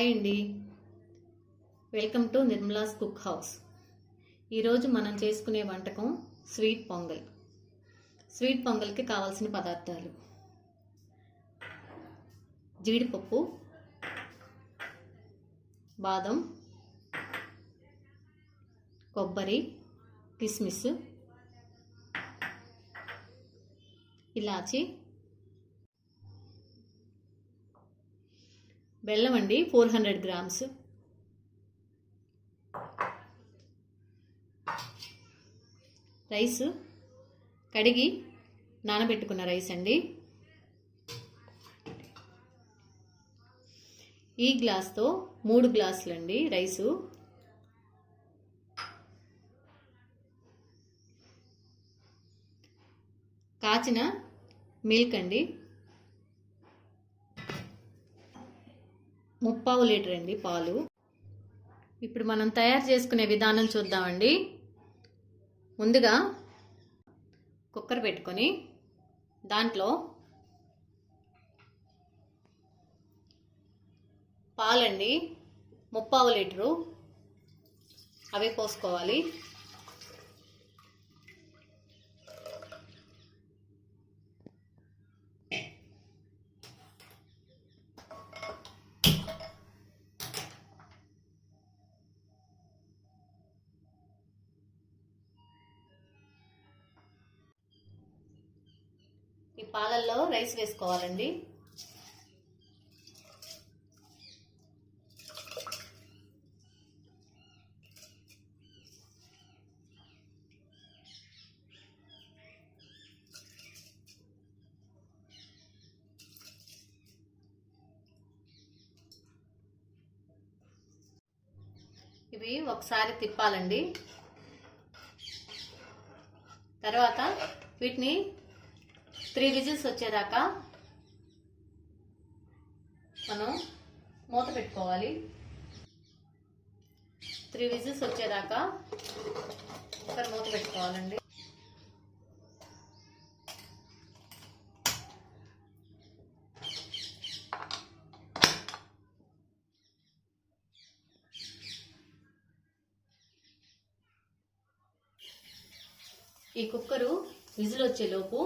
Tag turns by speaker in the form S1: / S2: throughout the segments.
S1: Hi అండి, welcome to Nirmala's cook house. ఈరోజు మనం చేసుకునే వంటకం స్వీట్ పొంగల్. స్వీట్ పొంగల్కి కావాల్సిన పదార్థాలు: జీడిపప్పు, బాదం, కొబ్బరి, కిస్మిస్, ఇలాచి, బెల్లం అండి 400 గ్రామ్స్, రైస్ కడిగి నానబెట్టుకున్న రైస్ అండి. ఈ గ్లాస్తో 3 గ్లాసులు అండి రైసు. కాచిన మిల్క్ అండి 3/4 లీటర్ అండి పాలు. ఇప్పుడు మనం తయారు చేసుకునే విధానం చూద్దామండి. ముందుగా కుక్కర్ పెట్టుకొని దాంట్లో పాలండి 3/4 లీటరు అవే పోసుకోవాలి. ఈ పాలల్లో రైస్ వేసుకోవాలండి. ఇవి ఒకసారి తిప్పాలండి. తర్వాత వీటిని 3 విజిల్స్ వచ్చేదాకా మనం మూత పెట్టుకోవాలి. 3 విజిల్స్ వచ్చేదాకా ఒకసారి మూత పెట్టుకోవాలండి. ఈ కుక్కరు విజిల్ వచ్చేలోపు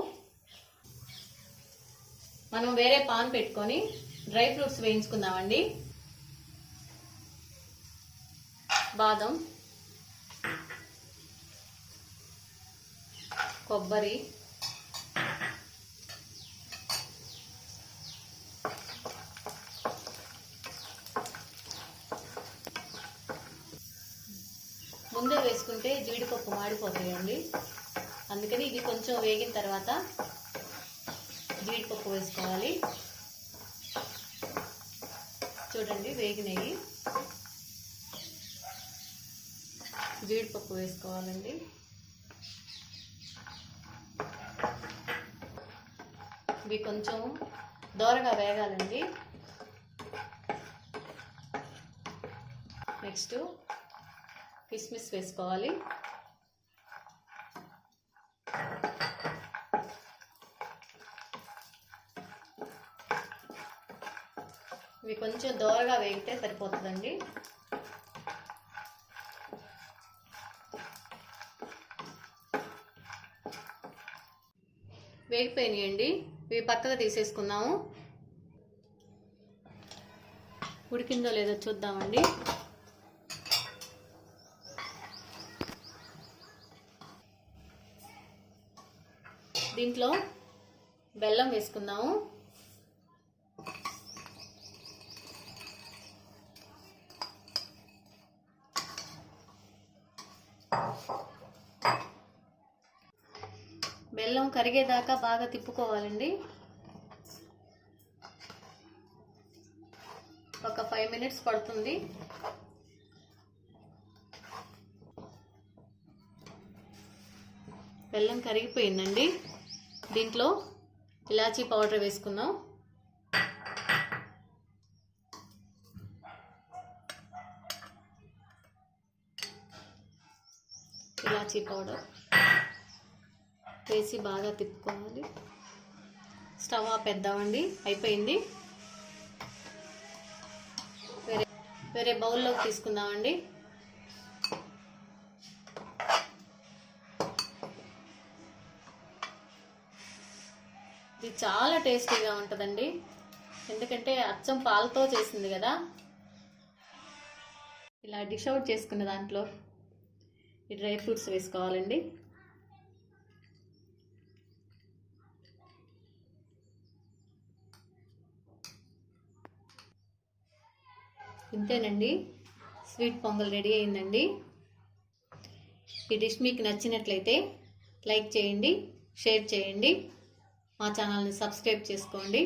S1: మనం వేరే పాన్ పెట్టుకొని డ్రై ఫ్రూట్స్ వేయించుకుందామండి. బాదం, కొబ్బరి, ముందే వేసుకుంటే జీడిపప్పు మాడిపోతాయండి. అందుకని ఇది కొంచెం వేగిన తర్వాత జీడిపప్పు వేసుకోవాలి. చూడండి వేగినాయి. జీడిపప్పు వేసుకోవాలండి. ఇవి కొంచెం దోరగా వేగాలండి. నెక్స్ట్ కిస్మిస్ వేసుకోవాలి. ఇవి కొంచెం దోరగా వేగితే సరిపోతుందండి. వేగిపోయినాయండి. ఇవి పక్కగా తీసేసుకుందాము. ఉడికిందో లేదో చూద్దామండి. దీంట్లో బెల్లం వేసుకుందాము. బెల్లం కరిగేదాకా బాగా తిప్పుకోవాలండి. ఒక 5 మినిట్స్ పడుతుంది. బెల్లం కరిగిపోయిందండి. దీంట్లో ఇలాచీ పౌడర్ వేసుకుందాం. ఇలాచీ పౌడర్ వేసి బాగా తిప్పుకోవాలి. స్టవ్ ఆపేద్దామండి. అయిపోయింది. వేరే వేరే బౌల్లోకి తీసుకుందామండి. ఇది చాలా టేస్టీగా ఉంటుందండి, ఎందుకంటే అచ్చం పాలతో చేసింది కదా. ఇలా డిష్ అవుట్ చేసుకున్న దాంట్లో ఈ డ్రై ఫ్రూట్స్ వేసుకోవాలండి. ఇంతేనండి, స్వీట్ పొంగల్ రెడీ అయిందండి. ఈ డిష్ మీకు నచ్చినట్లయితే లైక్ చేయండి, షేర్ చేయండి, మా ఛానల్ని సబ్స్క్రైబ్ చేసుకోండి.